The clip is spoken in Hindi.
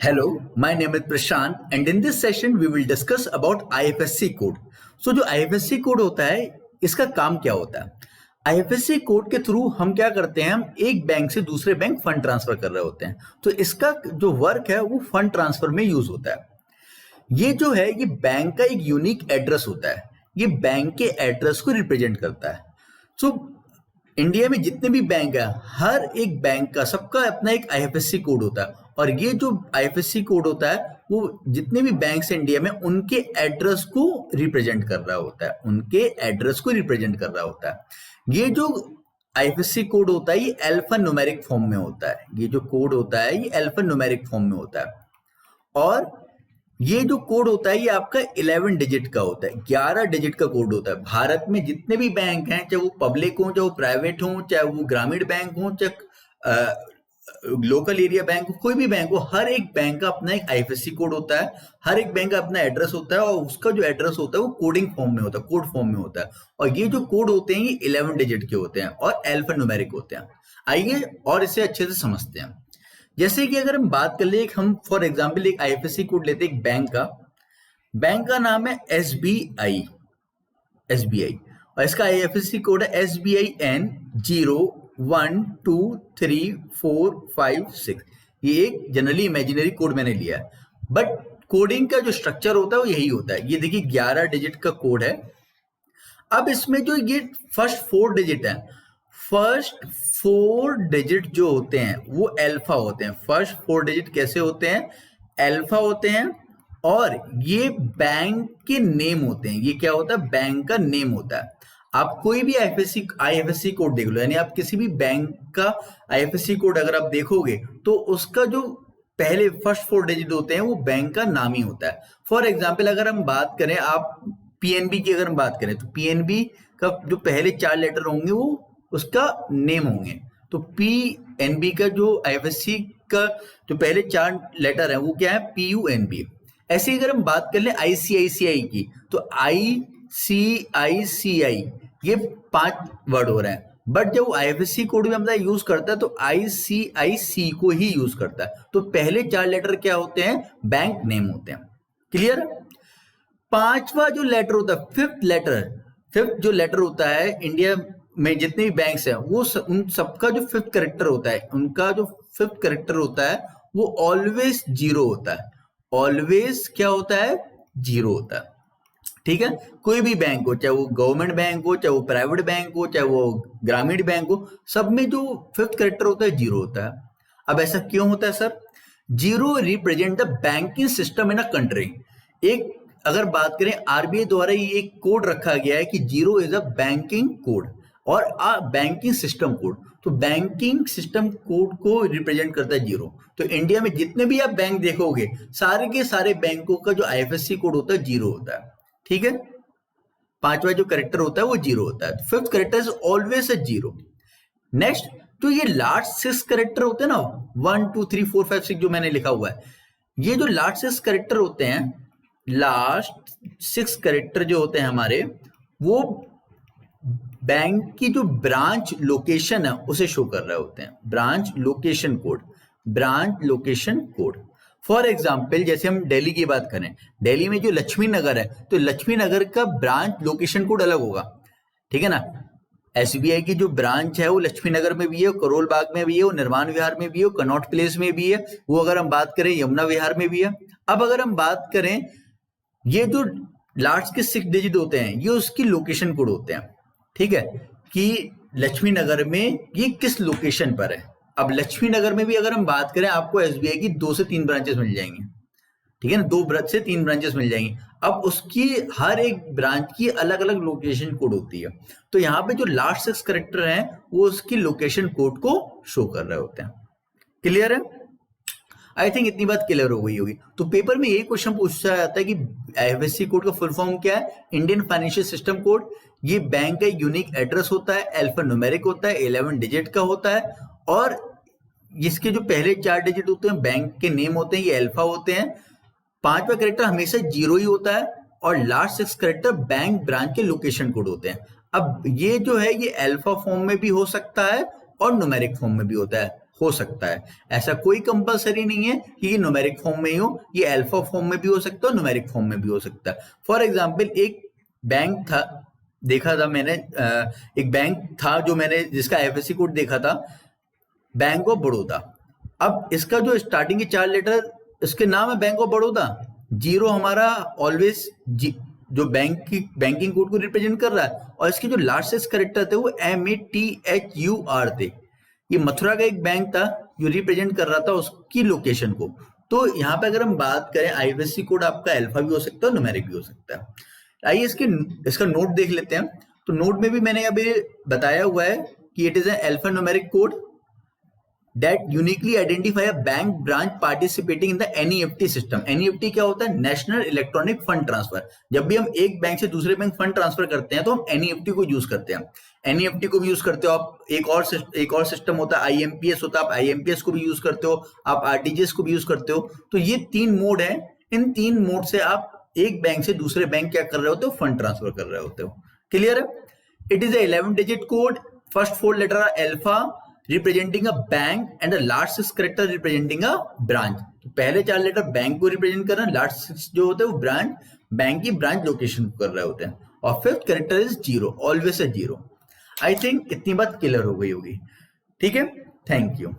Hello, my name is Prashant and in this session we will discuss about IFSC code. So जो IFSC कोड होता है इसका काम क्या होता है? IFSC कोड के थ्रू हम क्या करते हैं, हम एक बैंक से दूसरे बैंक फंड ट्रांसफर कर रहे होते हैं। तो इसका जो वर्क है वो फंड ट्रांसफर में यूज होता है। ये जो है ये बैंक का एक यूनिक एड्रेस होता है, ये बैंक के एड्रेस को रिप्रेजेंट करता है। सो इंडिया में जितने भी बैंक है, हर एक बैंक का सबका अपना एक आईएफएससी कोड होता है और ये जो आईएफएससी कोड होता है वो जितने भी बैंक्स इंडिया में उनके एड्रेस को रिप्रेजेंट कर रहा होता है, उनके एड्रेस को रिप्रेजेंट कर रहा होता है। ये जो आईएफएससी कोड होता है ये अल्फा न्यूमेरिक फॉर्म में होता है। ये जो कोड होता है ये अल्फा न्यूमेरिक फॉर्म में होता है और ये जो कोड होता है ये आपका 11 डिजिट का होता है, 11 डिजिट का कोड होता है। भारत में जितने भी बैंक हैं, चाहे वो पब्लिक हो, चाहे वो प्राइवेट हो, चाहे वो ग्रामीण बैंक हो, चाहे लोकल एरिया बैंक हो, कोई भी बैंक हो, हर एक बैंक का अपना एक आईएफएससी कोड होता है, हर एक बैंक का अपना एड्रेस होता है और उसका जो एड्रेस होता है वो कोडिंग फॉर्म में होता है, कोड फॉर्म में होता है। और ये जो कोड होते हैं ये 11 डिजिट के होते हैं और अल्फा न्यूमेरिक होते हैं। आइए और इसे अच्छे से समझते हैं। जैसे कि अगर हम बात कर ले, हम फॉर एग्जांपल एक आईएफएससी कोड लेते हैं एक बैंक का नाम है एसबीआई और इसका आईएफएससी कोड है SBIN 012345 6। ये एक जनरली इमेजिनरी कोड मैंने लिया है, बट कोडिंग का जो स्ट्रक्चर होता है वो यही होता है। ये देखिए 11 डिजिट का कोड है। अब इसमें जो ये फर्स्ट 4 डिजिट है, फर्स्ट 4 डिजिट जो होते हैं वो अल्फा होते हैं। फर्स्ट 4 डिजिट कैसे होते हैं? अल्फा होते हैं और ये बैंक के नेम होते हैं। ये क्या होता है? बैंक का नेम होता है। आप कोई भी आईएफएससी कोड देख लो, यानी आप किसी भी बैंक का आईएफएससी कोड अगर आप देखोगे तो उसका जो पहले फर्स्ट 4 डिजिट होते हैं वो बैंक का नाम ही होता है। फॉर एग्जाम्पल अगर हम बात करें, आप पीएनबी की अगर हम बात करें तो पीएनबी का जो पहले 4 लेटर होंगे वो उसका नेम होंगे। तो पीएनबी का जो आईएफएससी का जो पहले 4 लेटर है वो क्या है? PUNB। ऐसे अगर हम बात कर ले आईसीआईसीआई की तो ICICI, ये 5 वर्ड हो रहे हैं, बट जब वो आईएफएससी कोड भी हमारा यूज करता है तो ICIC को ही यूज करता है। तो पहले 4 लेटर क्या होते हैं? बैंक नेम होते हैं। क्लियर? 5वां जो लेटर होता है, फिफ्थ जो लेटर होता है इंडिया में जितने भी बैंक्स हैं वो उन सबका जो 5th कैरेक्टर होता है, उनका जो 5th कैरेक्टर होता है वो ऑलवेज 0 होता है। ऑलवेज क्या होता है? 0 होता है। ठीक है? कोई भी बैंक हो, चाहे वो गवर्नमेंट बैंक हो, चाहे वो प्राइवेट बैंक हो, चाहे वो ग्रामीण बैंक हो, सब में जो 5th कैरेक्टर होता है 0 होता है। अब ऐसा क्यों होता है sir? 0 represent the banking system in a country. एक अगर बात करें आरबीआई द्वारा ये एक कोड रखा गया है कि 0 इज अ बैंकिंग कोड और बैंकिंग सिस्टम कोड। तो बैंकिंग सिस्टम कोड को रिप्रेजेंट करता है 0। तो इंडिया में जितने भी आप बैंक देखोगे सारे के सारे बैंकों का जो आईएफएससी कोड होता है 0 होता है। ठीक है? 5वां जो कैरेक्टर होता है वो 0 होता है। 5th character is always a 0। Next, तो ये लास्ट 6 कैरेक्टर होते हैं ना, 1 2 3 4 5 6 जो मैंने लिखा हुआ है, ये जो लास्ट 6 कैरेक्टर होते हैं, लास्ट 6 कैरेक्टर जो होते हैं हमारे, वो बैंक की जो ब्रांच लोकेशन है उसे शो कर रहे होते हैं। Branch location code. For example जैसे हम दिल्ली की बात करें, दिल्ली में जो लक्ष्मी नगर है तो लक्ष्मी नगर का ब्रांच लोकेशन कोड अलग होगा। ठीक है ना? एसबीआई की जो ब्रांच है वो लक्ष्मी नगर में भी है, करोल बाग में भी है, वो निर्माण विहार में भी है, कनॉट प्लेस में भी है, वो अगर हम बात करें यमुना विहार में भी है। अब अगर हम बात करें ये जो लास्ट के 6 डिजिट होते हैं ये उसकी लोकेशन कोड होते हैं। ठीक है? कि लक्ष्मी नगर में ये किस लोकेशन पर है। अब लक्ष्मी नगर में भी अगर हम बात करें आपको एसबीआई की 2 से 3 ब्रांचेस मिल जाएंगी। ठीक है ना? 2 से 3 ब्रांचेस मिल जाएंगी। अब उसकी हर एक ब्रांच की अलग अलग लोकेशन कोड होती है। तो यहाँ पे जो लास्ट 6 कैरेक्टर हैं वो उसकी लोकेशन कोड को शो कर रहे होते हैं। क्लियर है? आई थिंक इतनी बात क्लियर हो गई होगी। तो पेपर में यही क्वेश्चन पूछा जाता है कि आईएफएससी कोड का फुल फॉर्म क्या है? Indian financial system code. ये बैंक का यूनिक एड्रेस होता है, अल्फा न्यूमेरिक होता है, 11 डिजिट का होता है और इसके जो पहले 4 डिजिट होते हैं बैंक के नेम होते हैं, ये अल्फा होते हैं। 5वां कैरेक्टर हमेशा 0 ही होता है और लास्ट 6 कैरेक्टर बैंक ब्रांच के लोकेशन कोड होते हैं। अब ये जो है ये अल्फा फॉर्म में भी हो सकता है और न्यूमेरिक फॉर्म में भी हो सकता है। ऐसा कोई कंपलसरी नहीं है कि ये न्यूमेरिक फॉर्म में ही हो, ये अल्फा फॉर्म में भी हो सकता है, न्यूमेरिक फॉर्म में भी हो सकता है। फॉर एग्जाम्पल एक बैंक था, देखा था मैंने, एक बैंक था जो मैंने जिसका आईएफएससी कोड देखा था, बैंक ऑफ बड़ौदा। अब इसका जो स्टार्टिंग के 4 लेटर, इसके नाम है बैंक ऑफ बड़ौदा, जीरो हमारा ऑलवेज जो बैंक की बैंकिंग कोड को रिप्रेजेंट कर रहा है, और इसके जो लास्टेस्ट कैरेक्टर थे वो MATHUR थे। ये मथुरा का एक बैंक था जो रिप्रेजेंट कर रहा था उसकी लोकेशन को। तो यहाँ पे अगर हम बात करें, आईएफएससी कोड आपका अल्फा भी हो सकता है, न्यूमेरिक भी हो सकता है। आइए इसका नोट देख लेते हैं। तो नोट में भी मैंने अभी बताया हुआ है कि it is an alpha numeric code that uniquely identify a bank branch participating in the NEFT system। NEFT क्या होता है? National electronic fund transfer. जब भी हम एक बैंक से दूसरे बैंक फंड ट्रांसफर करते हैं तो हम NEFT को यूज करते हैं। NEFT को भी यूज करते हो आप, एक और सिस्टम होता है IMPS होता है, आप IMPS को भी यूज करते हो, आप RTGS को भी यूज करते हो। तो ये 3 मोड है, इन 3 मोड से आप एक बैंक से दूसरे बैंक क्या कर रहे होते हो? फंड ट्रांसफर कर रहे होते हो। क्लियर है? It is 11 digit code, first 4 letter are alpha representing a bank and the last 6 character representing a branch. तो पहले 4 लेटर बैंक को रिप्रेजेंट कर रहे हैं, लास्ट 6 जो होते हैं वो ब्रांच, बैंक की ब्रांच लोकेशन को कर रहे होते हैं, और 5th character is zero, always a zero. I think इतनी बात क्लियर हो गई होगी। ठीक है, थैंक यू।